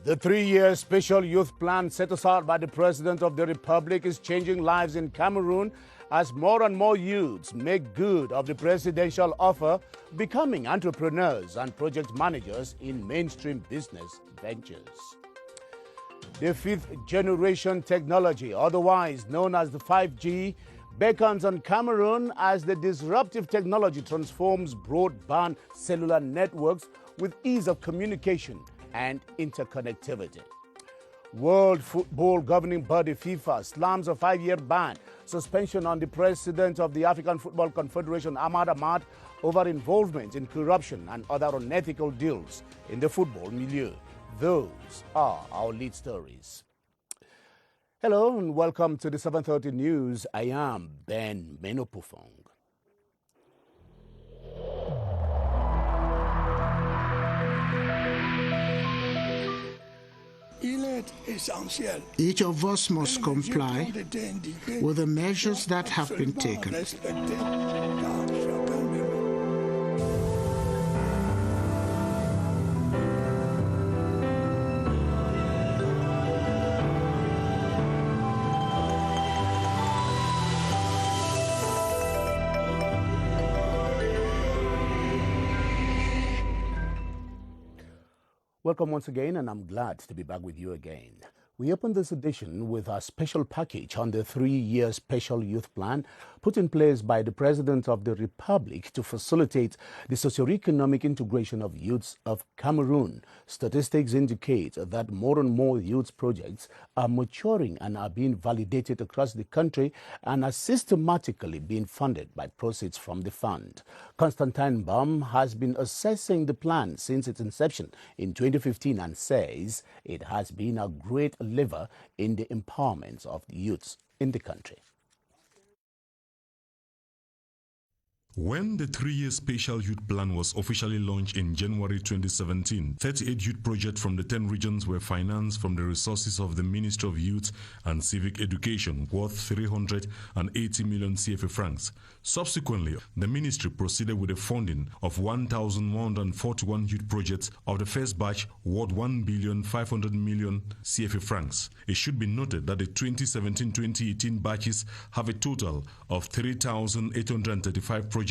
The 3-year special youth plan set aside by the President of the Republic is changing lives in Cameroon as more and more youths make good of the presidential offer, becoming entrepreneurs and project managers in mainstream business ventures. The fifth generation technology, otherwise known as the 5G, beckons on Cameroon as the disruptive technology transforms broadband cellular networks with ease of communication and interconnectivity. World Football Governing Body FIFA slams a 5-year ban suspension on the president of the African Football Confederation, Ahmad, over involvement in corruption and other unethical deals in the football milieu. Those are our lead stories. Hello and welcome to the 7:30 News. I am Ben Menopufong. Each of us must comply with the measures that have been taken. Welcome once again, and I'm glad to be back with you again. We open this edition with a special package on the 3-year special youth plan put in place by the President of the Republic to facilitate the socio-economic integration of youths of Cameroon. Statistics indicate that more and more youth projects are maturing and are being validated across the country and are systematically being funded by proceeds from the fund. Constantine Baum has been assessing the plan since its inception in 2015 and says it has been a great lever in the empowerment of the youths in the country. When the 3-year Special Youth Plan was officially launched in January 2017, 38 youth projects from the 10 regions were financed from the resources of the Ministry of Youth and Civic Education, worth 380 million CFA francs. Subsequently, the ministry proceeded with the funding of 1,141 youth projects of the first batch, worth 1,500 million CFA francs. It should be noted that the 2017-2018 batches have a total of 3,835 projects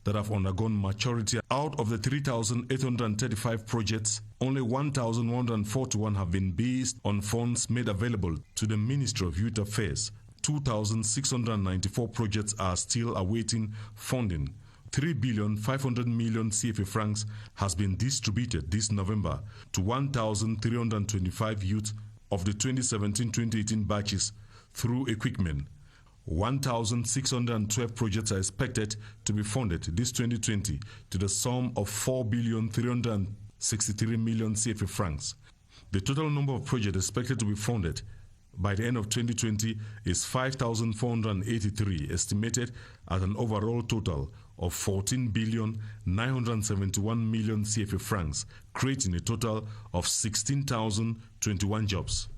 that have undergone maturity. Out of the 3,835 projects, only 1,141 have been based on funds made available to the Ministry of Youth Affairs. 2,694 projects are still awaiting funding. 3,500 million CFA francs has been distributed this November to 1,325 youth of the 2017-2018 batches through equipment. 1,612 projects are expected to be funded this 2020 to the sum of 4,363 million CFA francs. The total number of projects expected to be funded by the end of 2020 is 5,483, estimated at an overall total of 14,971 million CFA francs, creating a total of 16,021 jobs.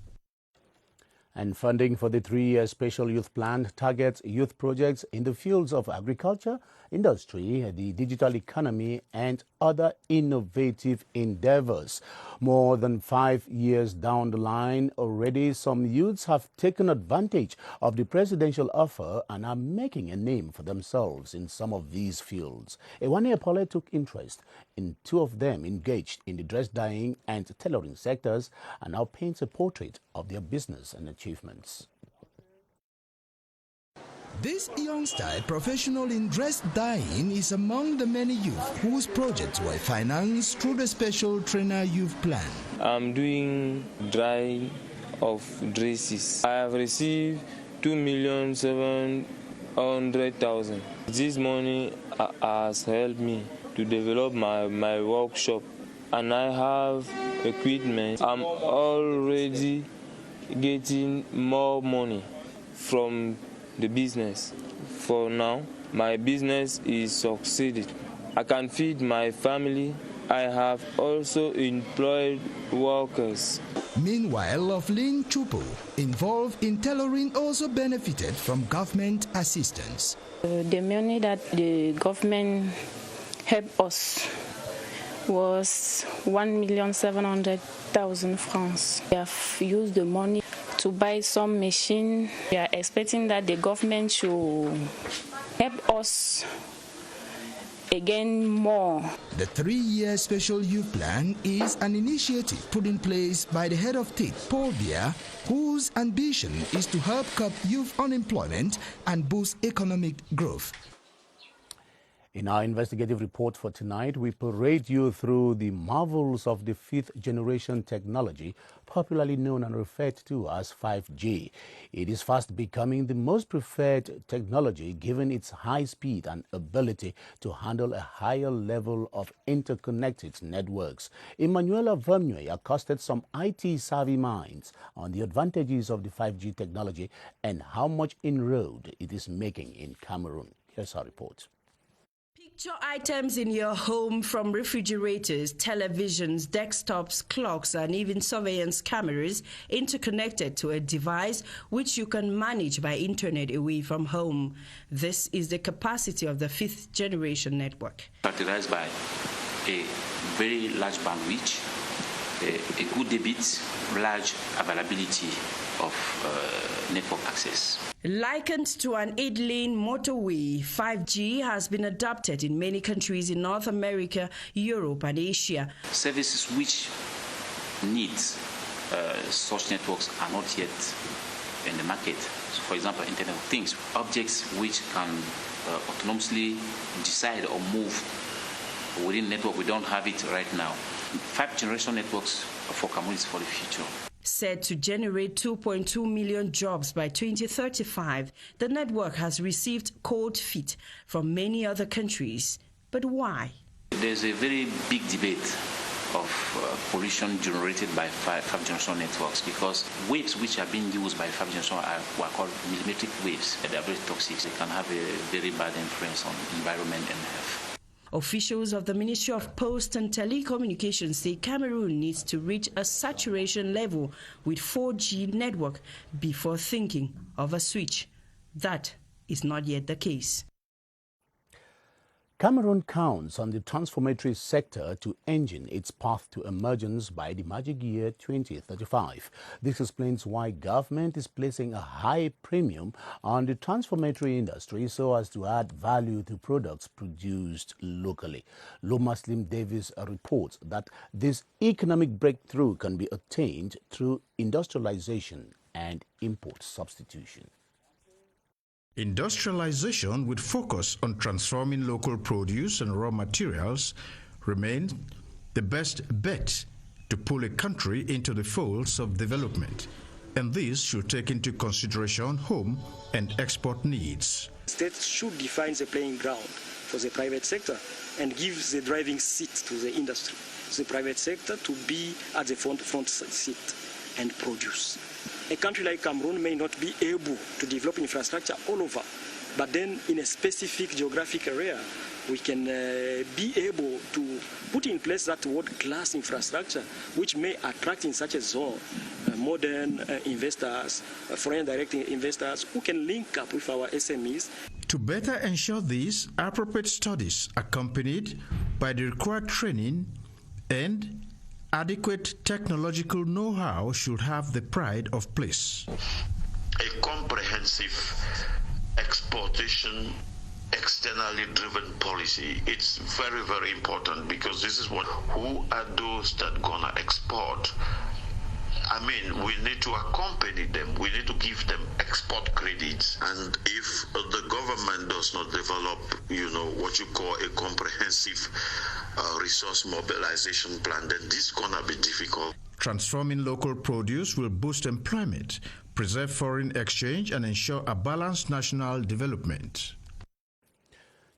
And funding for the 3-year special youth plan targets youth projects in the fields of agriculture, industry, the digital economy, and other innovative endeavors. More than 5 years down the line, already some youths have taken advantage of the presidential offer and are making a name for themselves in some of these fields. Ewane Apole took interest in 2 of them engaged in the dress dyeing and tailoring sectors and now paints a portrait of their business and achievements. This youngster, a professional in dress dyeing, is among the many youth whose projects were financed through the Special Trainer Youth Plan. I'm doing dyeing of dresses. I have received 2,700,000. This money has helped me to develop my workshop, and I have equipment. I'm already getting more money from the business. For now, my business is succeeded. I can feed my family. I have also employed workers. Meanwhile, Lovelin Chupo, involved in tailoring, also benefited from government assistance. The money that the government helped us was 1,700,000 francs. We have used the money to buy some machine. We are expecting that the government should help us again more. The 3-year Special Youth Plan is an initiative put in place by the head of state, Paul Biya, whose ambition is to help curb youth unemployment and boost economic growth. In our investigative report for tonight, we parade you through the marvels of the 5th generation technology, popularly known and referred to as 5G. It is fast becoming the most preferred technology given its high speed and ability to handle a higher level of interconnected networks. Emanuela Vermeuil accosted some IT-savvy minds on the advantages of the 5G technology and how much inroad it is making in Cameroon. Here's our report. Picture items in your home, from refrigerators, televisions, desktops, clocks, and even surveillance cameras, interconnected to a device which you can manage by internet away from home. This is the capacity of the 5th generation network. Characterized by a very large bandwidth, a good debit, large availability of network access. Likened to an 8-lane motorway, 5G has been adopted in many countries in North America, Europe, and Asia. Services which need such networks are not yet in the market. So, for example, Internet of Things, objects which can autonomously decide or move within network. We don't have it right now. 5th generation networks for Cameroon is for the future. Said to generate 2.2 million jobs by 2035, the network has received cold feet from many other countries. But why? There's a very big debate of pollution generated by 5th generation networks, because waves which are being used by 5th generation are called millimetric waves. They are very toxic. They can have a very bad influence on environment and health. Officials of the Ministry of Post and Telecommunications say Cameroon needs to reach a saturation level with 4G network before thinking of a switch. That is not yet the case. Cameroon counts on the transformatory sector to engine its path to emergence by the magic year 2035. This explains why government is placing a high premium on the transformatory industry so as to add value to products produced locally. Loma Slim Davis reports that this economic breakthrough can be attained through industrialization and import substitution. Industrialization with focus on transforming local produce and raw materials remains the best bet to pull a country into the folds of development, and this should take into consideration home and export needs. States should define the playing ground for the private sector and give the driving seat to the industry, the private sector to be at the front seat and produce. A country like Cameroon may not be able to develop infrastructure all over, but then in a specific geographic area, we can be able to put in place that world-class infrastructure, which may attract in such a zone modern investors, foreign direct investors who can link up with our SMEs. To better ensure this, appropriate studies accompanied by the required training and adequate technological know-how should have the pride of place. A comprehensive exportation, externally driven policy, it's very, very important, because this is what, who are those that gonna export? I mean, we need to accompany them. We need to give them export credits. And if the government does not develop, what you call a comprehensive resource mobilization plan, then this is gonna be difficult. Transforming local produce will boost employment, preserve foreign exchange, and ensure a balanced national development.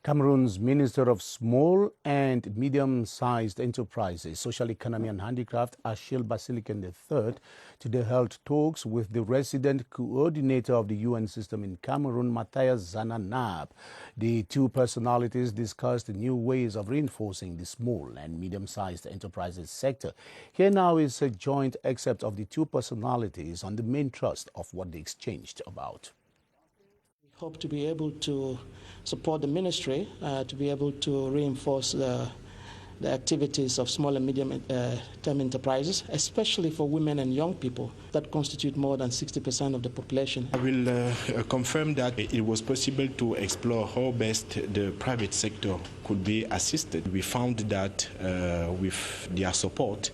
Cameroon's Minister of Small and Medium-Sized Enterprises, Social Economy and Handicraft, Achille Basilican III, today held talks with the resident coordinator of the UN system in Cameroon, Matthias Zananab. The two personalities discussed new ways of reinforcing the small and medium-sized enterprises sector. Here now is a joint excerpt of the two personalities on the main thrust of what they exchanged about. Hope to be able to support the ministry, to be able to reinforce the the activities of small and medium-term enterprises, especially for women and young people that constitute more than 60% of the population. I will confirm that it was possible to explore how best the private sector could be assisted. We found that with their support,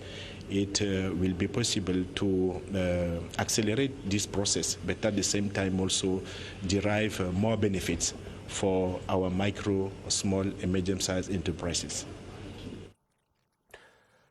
it will be possible to accelerate this process, but at the same time also derive more benefits for our micro, small and medium-sized enterprises.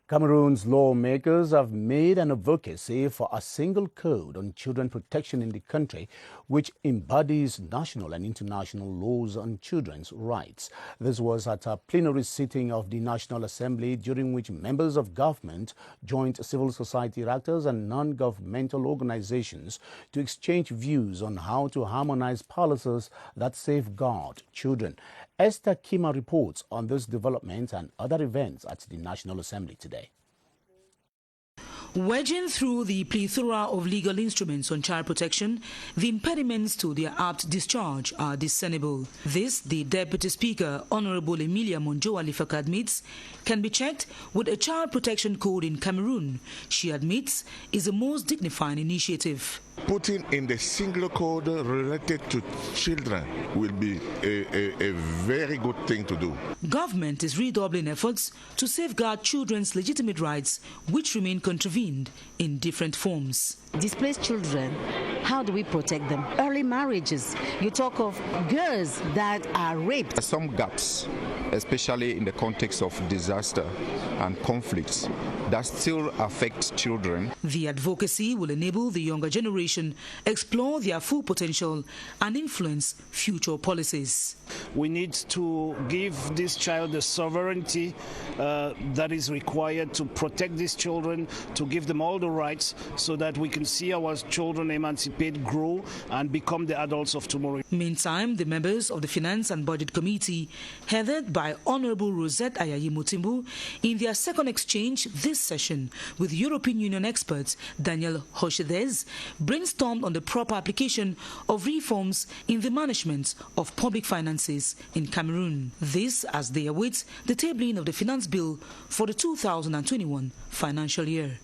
Cameroon's lawmakers have made an advocacy for a single code on children protection in the country, which embodies national and international laws on children's rights. This was at a plenary sitting of the National Assembly, during which members of government joined civil society actors and non-governmental organizations to exchange views on how to harmonize policies that safeguard children. Esther Kmer reports on this development and other events at the National Assembly today. Wedging through the plethora of legal instruments on child protection, the impediments to their apt discharge are discernible. This, the Deputy Speaker, Honorable Emilia Monjo-Alifaka, admits, can be checked with a child protection code in Cameroon. She admits is the most dignifying initiative. Putting in the single code related to children will be a very good thing to do. Government is redoubling efforts to safeguard children's legitimate rights, which remain contravened in different forms. Displaced children, how do we protect them? Early marriages, you talk of girls that are raped. Some gaps, especially in the context of disaster and conflicts, that still affect children. The advocacy will enable the younger generation explore their full potential and influence future policies. We need to give this child the sovereignty that is required to protect these children, to give them all the rights so that we can see our children emancipate, grow, and become the adults of tomorrow. Meantime, the members of the Finance and Budget Committee, headed by Honorable Rosette Ayayi Mutimbu, in their second exchange this session with European Union experts Daniel Hochedez, brainstormed on the proper application of reforms in the management of public finances in Cameroon. This as they await the tabling of the finance bill for the 2021 financial year.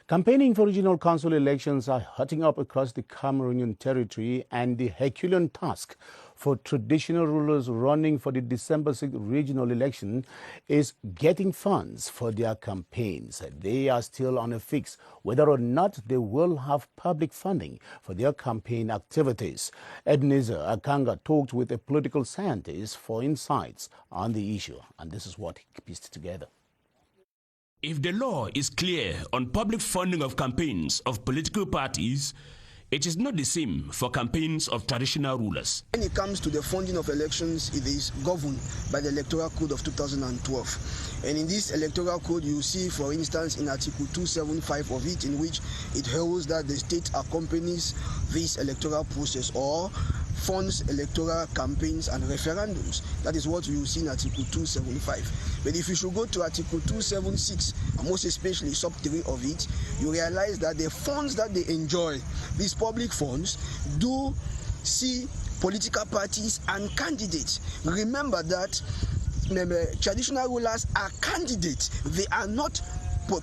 Campaigning for regional council elections are hotting up across the Cameroonian territory, and the Herculean task for traditional rulers running for the December 6th regional election is getting funds for their campaigns. They are still on a fix whether or not they will have public funding for their campaign activities. Ebenezer Akanga talked with a political scientist for insights on the issue, and this is what he pieced together. If the law is clear on public funding of campaigns of political parties, it is not the same for campaigns of traditional rulers. When it comes to the funding of elections, it is governed by the Electoral Code of 2012. And in this Electoral Code, you see, for instance, in Article 275 of it, in which it holds that the state accompanies this electoral process or funds electoral campaigns and referendums. That is what you see in Article 275. But if you should go to Article 276, most especially sub 3 of it, you realize that the funds that they enjoy, these public funds, do see political parties and candidates. Remember that traditional rulers are candidates. They are not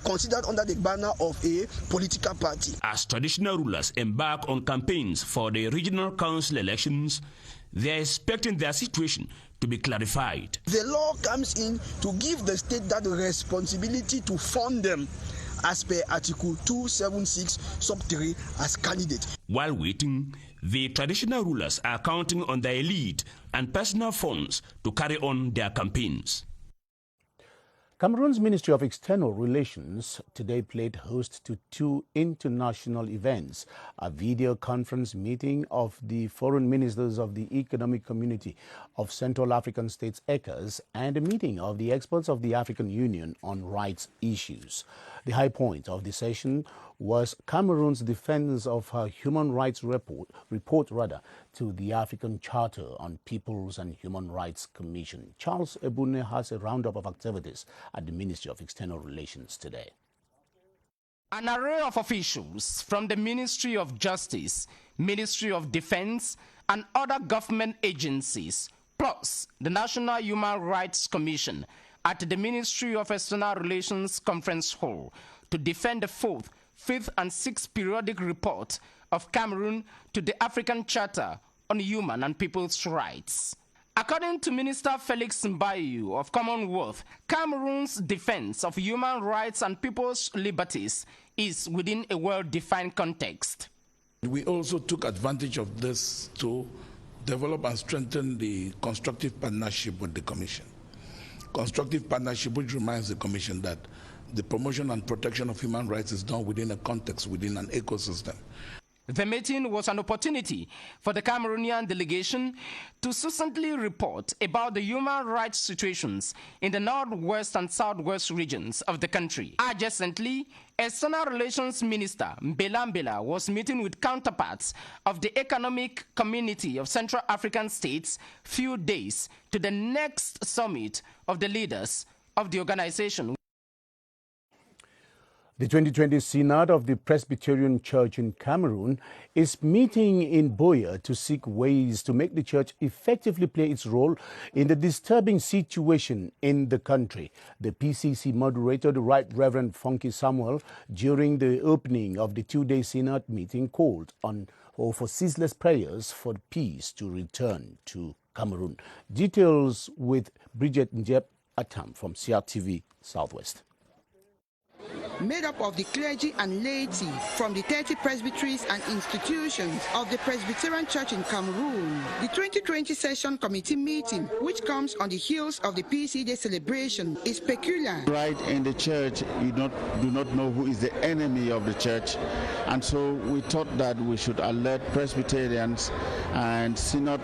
considered under the banner of a political party. As traditional rulers embark on campaigns for the regional council elections, they are expecting their situation to be clarified. The law comes in to give the state that responsibility to fund them as per Article 276 sub 3 as candidates. While waiting, the traditional rulers are counting on their elite and personal funds to carry on their campaigns. Cameroon's Ministry of External Relations today played host to two international events, a video conference meeting of the foreign ministers of the Economic Community of Central African States, ECOWAS, and a meeting of the experts of the African Union on rights issues. The high point of the session was Cameroon's defense of her human rights report to the African Charter on Peoples and Human Rights Commission. Charles Ebune has a roundup of activities at the Ministry of External Relations today. An array of officials from the Ministry of Justice, Ministry of Defense, and other government agencies, plus the National Human Rights Commission, at the Ministry of External Relations Conference Hall to defend the 4th, 5th, and 6th periodic report of Cameroon to the African Charter on Human and People's Rights. According to Minister Felix Mbayu of Commonwealth, Cameroon's defense of human rights and people's liberties is within a well-defined context. We also took advantage of this to develop and strengthen the constructive partnership with the Commission. Constructive partnership which reminds the Commission that the promotion and protection of human rights is done within a context, within an ecosystem. The meeting was an opportunity for the Cameroonian delegation to succinctly report about the human rights situations in the northwest and southwest regions of the country. Adjacently, External Relations Minister Mbela was meeting with counterparts of the Economic Community of Central African States few days to the next summit of the leaders of the organization. The 2020 Synod of the Presbyterian Church in Cameroon is meeting in Buea to seek ways to make the church effectively play its role in the disturbing situation in the country. The PCC moderator, the Right Reverend Funky Samuel, during the opening of the two-day Synod meeting, called for ceaseless prayers for peace to return to Cameroon. Details with BrigadeAntiSardinard from Crtv Southwest. Made up of the clergy and laity from the 30 presbyteries and institutions of the Presbyterian Church in Cameroon, the 2020 session committee meeting, which comes on the heels of the PCC Day celebration, is peculiar. Right in the church, you do not know who is the enemy of the church, and so we thought that we should alert Presbyterians and Synod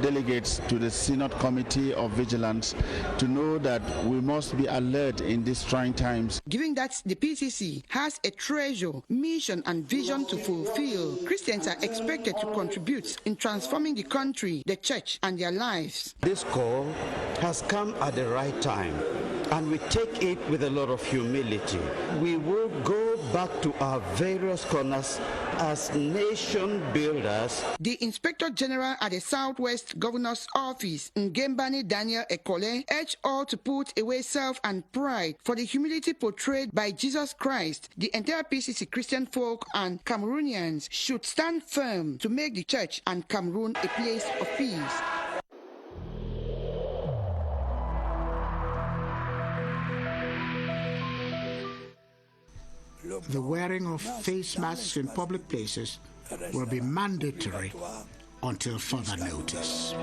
delegates to the Synod Committee of Vigilance to know that we must be alert in these trying times. Given that the PCC has a treasure, mission and vision to fulfill, Christians are expected to contribute in transforming the country, the church and their lives. This call has come at the right time, and we take it with a lot of humility. We will go back to our various corners as nation builders. The Inspector General at the Southwest Governor's Office, Ngembani Daniel Ekole, urged all to put away self and pride for the humility portrayed by Jesus Christ. The entire PCC Christian folk and Cameroonians should stand firm to make the church and Cameroon a place of peace. The wearing of face masks in public places will be mandatory until further notice.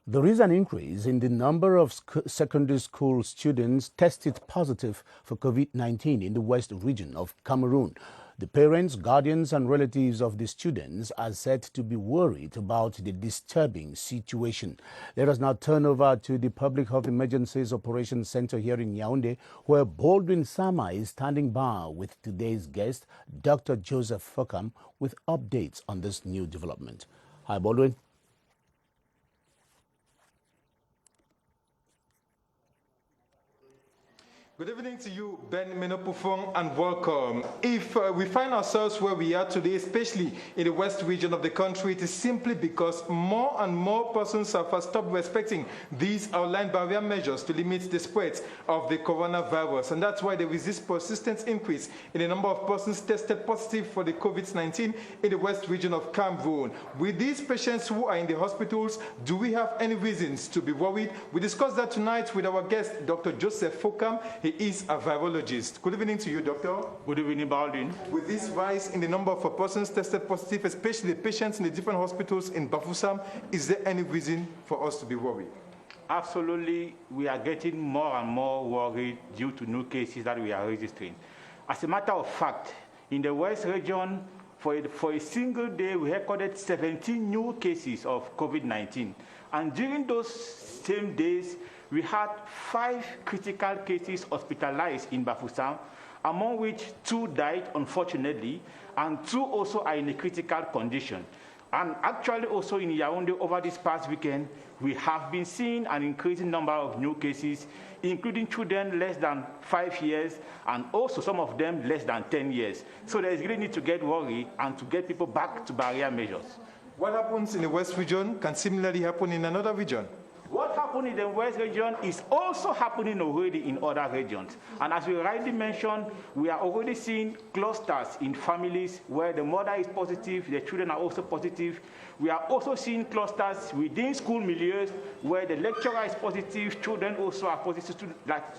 There is an increase in the number of secondary school students tested positive for COVID-19 in the west region of Cameroon. The parents, guardians and relatives of the students are said to be worried about the disturbing situation. Let us now turn over to the Public Health Emergencies Operations Center here in Yaoundé, where Baldwin Sama is standing by with today's guest, Dr. Joseph Fokam, with updates on this new development. Hi, Baldwin. Good evening to you, Ben Menopufong, and welcome. If we find ourselves where we are today, especially in the west region of the country, it is simply because more and more persons have stopped respecting these outlined barrier measures to limit the spread of the coronavirus. And that's why there is this persistent increase in the number of persons tested positive for the COVID-19 in the west region of Cameroon. With these patients who are in the hospitals, do we have any reasons to be worried? We discussed that tonight with our guest, Dr. Joseph Fokam. He is a virologist. Good evening to you, doctor. Good evening, Baldwin. With this rise in the number of persons tested positive, especially patients in the different hospitals in Bafoussam, is there any reason for us to be worried? Absolutely. We are getting more and more worried due to new cases that we are registering. As a matter of fact, in the West region, for a single day, we recorded 17 new cases of COVID-19. And during those same days, we had 5 critical cases hospitalized in Bafoussam, among which 2 died, unfortunately, and 2 also are in a critical condition. And actually also in Yaoundé over this past weekend, we have been seeing an increasing number of new cases, including children less than 5 years and also some of them less than 10 years. So there is really need to get worried and to get people back to barrier measures. What happens in the West region can similarly happen in another region. What happened in the West region is also happening already in other regions. And as we rightly mentioned, we are already seeing clusters in families where the mother is positive, the children are also positive. We are also seeing clusters within school milieux where the lecturer is positive, children also are positive,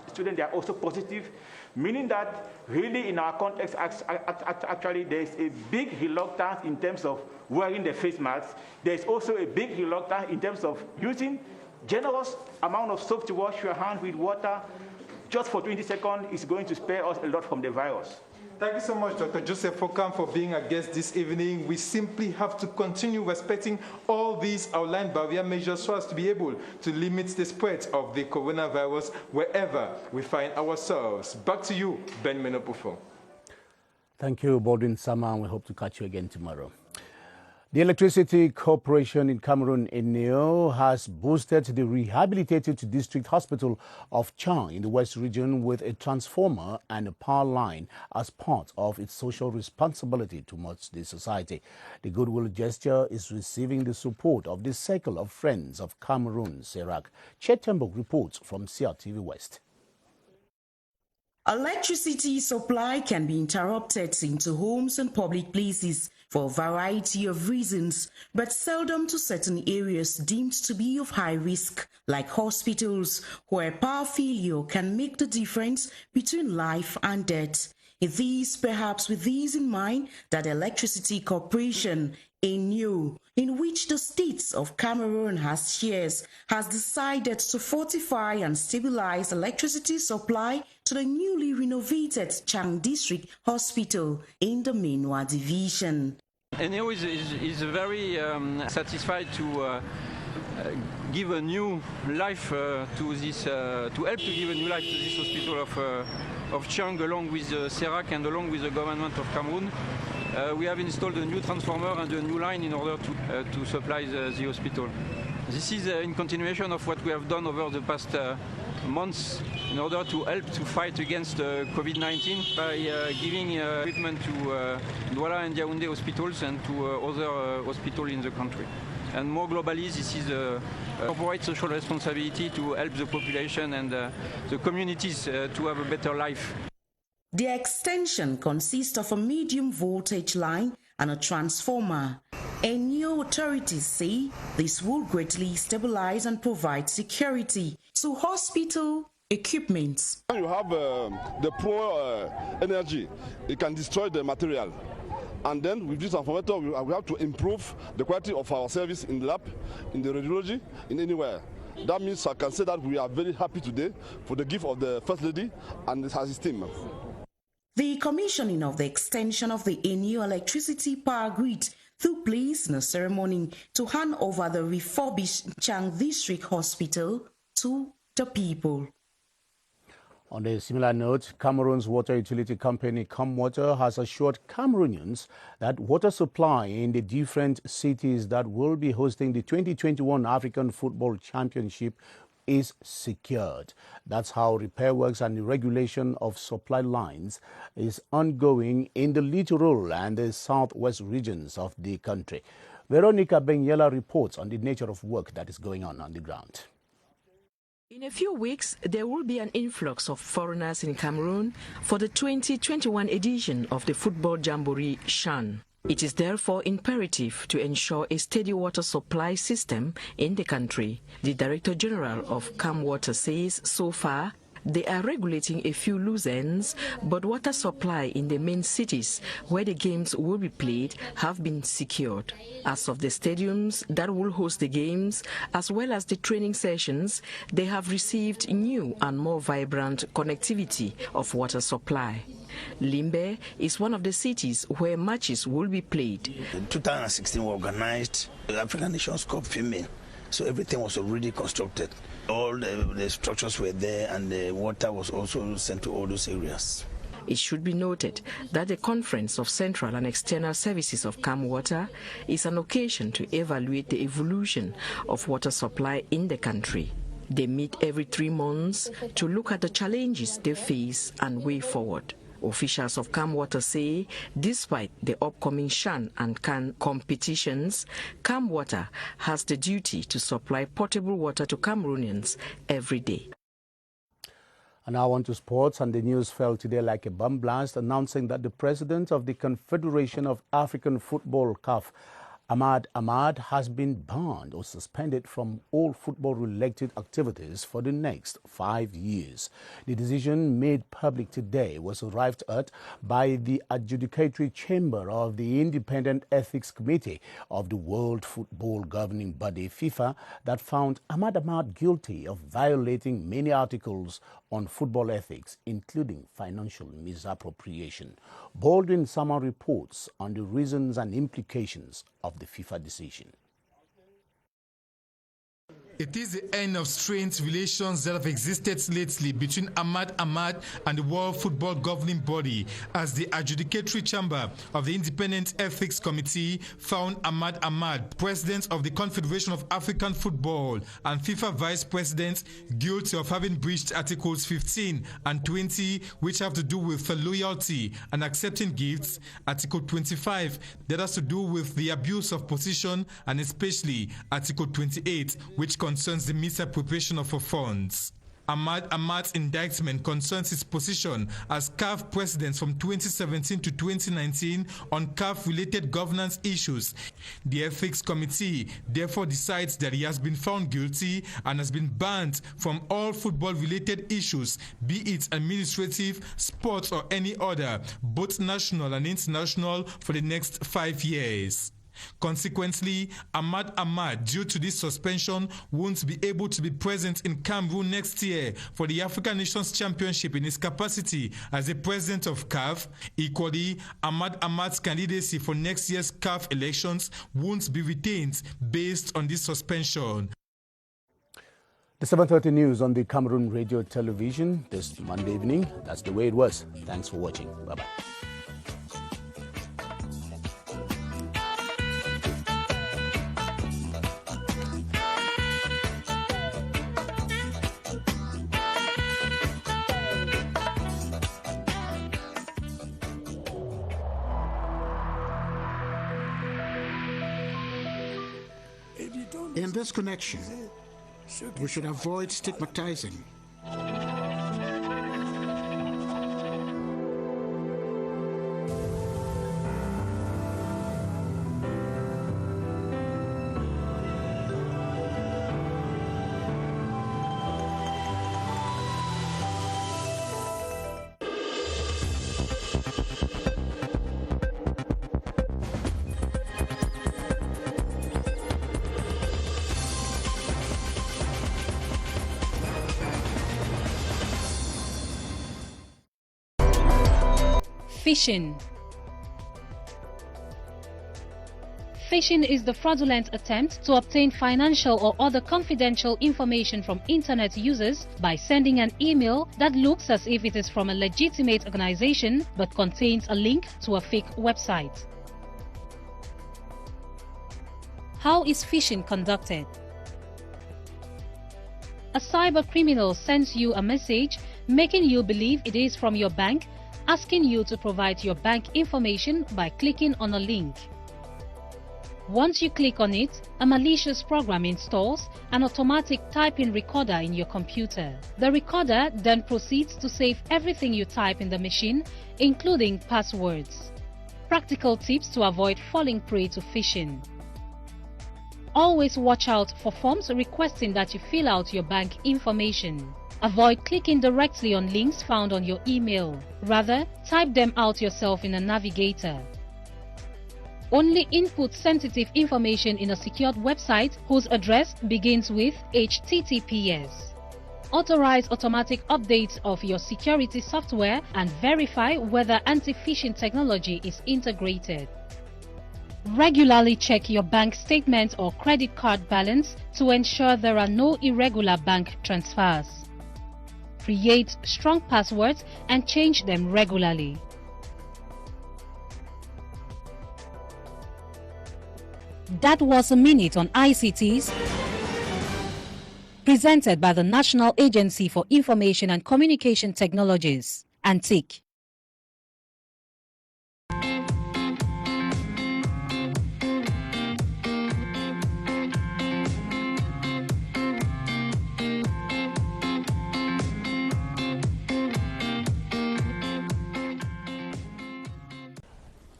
students they are also positive, meaning that really in our context, actually there is a big reluctance in terms of wearing the face masks. There is also a big reluctance in terms of using generous amount of soap to wash your hands with water just for 20 seconds is going to spare us a lot from the virus. Thank you so much, Dr. Joseph Fokam, for being our guest this evening. We simply have to continue respecting all these outlined barrier measures so as to be able to limit the spread of the coronavirus wherever we find ourselves. Back to you, Ben Menopufo. Thank you, Baldwin Sama, and we hope to catch you again tomorrow. The Electricity Corporation in Cameroon, ENEO, has boosted the rehabilitated district hospital of Chang in the West region with a transformer and a power line as part of its social responsibility towards the society. The goodwill gesture is receiving the support of the Circle of Friends of Cameroon, CERAC. Chetembok reports from CRTV West. Electricity supply can be interrupted into homes and public places for a variety of reasons, but seldom to certain areas deemed to be of high risk, like hospitals, where power failure can make the difference between life and death. It is perhaps with these in mind that Electricity Corporation, ENEO, in which the states of Cameroon has shares, has decided to fortify and stabilize electricity supply to the newly renovated Chang District Hospital in the Mainwa Division. ENEO is very satisfied to give a new life to this, to help to give a new life to this hospital of Chang, along with CERAC and along with the government of Cameroon. We have installed a new transformer and a new line in order to supply the hospital. This is in continuation of what we have done over the past months in order to help to fight against COVID-19 by giving equipment to Douala and Yaoundé hospitals and to other hospitals in the country. And more globally, this is a corporate social responsibility to help the population and the communities to have a better life. The extension consists of a medium voltage line and a transformer. ENEO authorities say this will greatly stabilize and provide security to hospital equipment. When you have the poor energy, it can destroy the material. And then with this transformer, we have to improve the quality of our service in the lab, in the radiology, in anywhere. That means I can say that we are very happy today for the gift of the First Lady and her team. The commissioning of the extension of the ENEO electricity power grid took place in a ceremony to hand over the refurbished Chang District Hospital to the people. On a similar note, Cameroon's water utility company Camer has assured Cameroonians that water supply in the different cities that will be hosting the 2021 African Football Championship is secured. That's how repair works and the regulation of supply lines is ongoing in the littoral and the southwest regions of the country. Veronica Benyela reports on the nature of work that is going on the ground. In a few weeks, there will be an influx of foreigners in Cameroon for the 2021 edition of the Football Jamboree CHAN. It is therefore imperative to ensure a steady water supply system in the country. The Director General of Cameroon says so far they are regulating a few loose ends, but water supply in the main cities where the games will be played have been secured. As of the stadiums that will host the games, as well as the training sessions, they have received new and more vibrant connectivity of water supply. Limbe is one of the cities where matches will be played. In 2016 we organized the African Nations Cup Female, so everything was already constructed. All the structures were there and the water was also sent to all those areas. It should be noted that the Conference of Central and External Services of CamWater is an occasion to evaluate the evolution of water supply in the country. They meet every 3 months to look at the challenges they face and way forward. Officials of CamWater say, despite the upcoming Shan and Can competitions, CamWater has the duty to supply potable water to Cameroonians every day. And now on to sports, and the news fell today like a bomb blast, announcing that the president of the Confederation of African Football, CAF, Ahmad has been banned or suspended from all football-related activities for the next 5 years. The decision made public today was arrived at by the adjudicatory chamber of the Independent Ethics Committee of the World Football Governing Body, FIFA, that found Ahmad guilty of violating many articles on football ethics, including financial misappropriation. Baldwin Sama reports on the reasons and implications of the FIFA decision. It is the end of strained relations that have existed lately between Ahmad and the World Football Governing Body, as the adjudicatory chamber of the Independent Ethics Committee found Ahmad, president of the Confederation of African Football and FIFA vice president, guilty of having breached Articles 15 and 20, which have to do with loyalty and accepting gifts, Article 25, that has to do with the abuse of position, and especially Article 28, which concerns the misappropriation of funds. Ahmad's indictment concerns his position as CAF president from 2017 to 2019 on CAF-related governance issues. The Ethics Committee therefore decides that he has been found guilty and has been banned from all football-related issues, be it administrative, sports, or any other, both national and international, for the next 5 years. Consequently, Ahmad, due to this suspension, won't be able to be present in Cameroon next year for the African Nations Championship in his capacity as the president of CAF. Equally, Ahmad's candidacy for next year's CAF elections won't be retained based on this suspension. The 7:30 news on the Cameroon Radio Television this Monday evening. That's the way it was. Thanks for watching. Bye-bye. In this connection, we should avoid stigmatizing. Phishing. Phishing is the fraudulent attempt to obtain financial or other confidential information from internet users by sending an email that looks as if it is from a legitimate organization but contains a link to a fake website. How is phishing conducted? A cyber criminal sends you a message making you believe it is from your bank, asking you to provide your bank information by clicking on a link. Once you click on it, a malicious program installs an automatic typing recorder in your computer. The recorder then proceeds to save everything you type in the machine, including passwords. Practical tips to avoid falling prey to phishing. Always watch out for forms requesting that you fill out your bank information. Avoid clicking directly on links found on your email. Rather, type them out yourself in a navigator. Only input sensitive information in a secured website whose address begins with HTTPS. Authorize automatic updates of your security software and verify whether anti-phishing technology is integrated. Regularly check your bank statement or credit card balance to ensure there are no irregular bank transfers. create strong passwords and change them regularly. That was a minute on ICTs, presented by the National Agency for Information and Communication Technologies, ANTIC.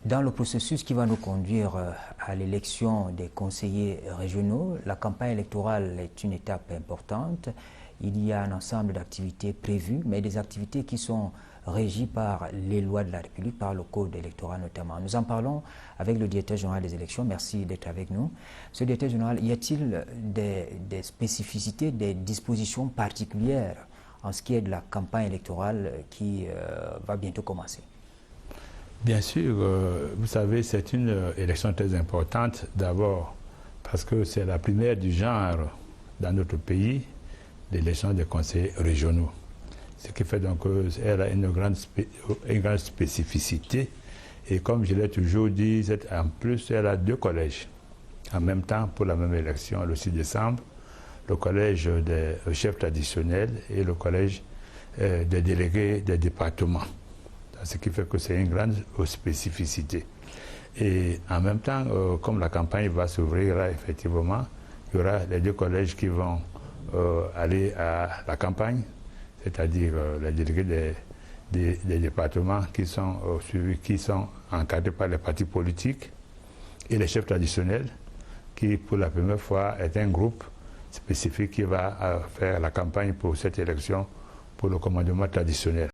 Dans le processus qui va nous conduire à l'élection des conseillers régionaux, la campagne électorale est une étape importante. Il y a un ensemble d'activités prévues, mais des activités qui sont régies par les lois de la République, par le code électoral notamment. Nous en parlons avec le directeur général des élections. Merci d'être avec nous. Monsieur le directeur général, y a-t-il des spécificités, des dispositions particulières en ce qui est de la campagne électorale qui va bientôt commencer? Bien sûr, vous savez, c'est une élection très importante, d'abord parce que c'est la première du genre dans notre pays, l'élection des conseillers régionaux. Ce qui fait donc qu'elle a une grande spécificité. Et comme je l'ai toujours dit, en plus, elle a 2 collèges en même temps pour la même élection, le 6 décembre, le collège des chefs traditionnels et le collège des délégués des départements. Ce qui fait que c'est une grande spécificité. Et en même temps, comme la campagne va s'ouvrir, effectivement, il y aura les 2 collèges qui vont aller à la campagne, c'est-à-dire les délégués des départements qui sont suivis, qui sont encadrés par les partis politiques, et les chefs traditionnels, qui pour la première fois est un groupe spécifique qui va faire la campagne pour cette élection pour le commandement traditionnel.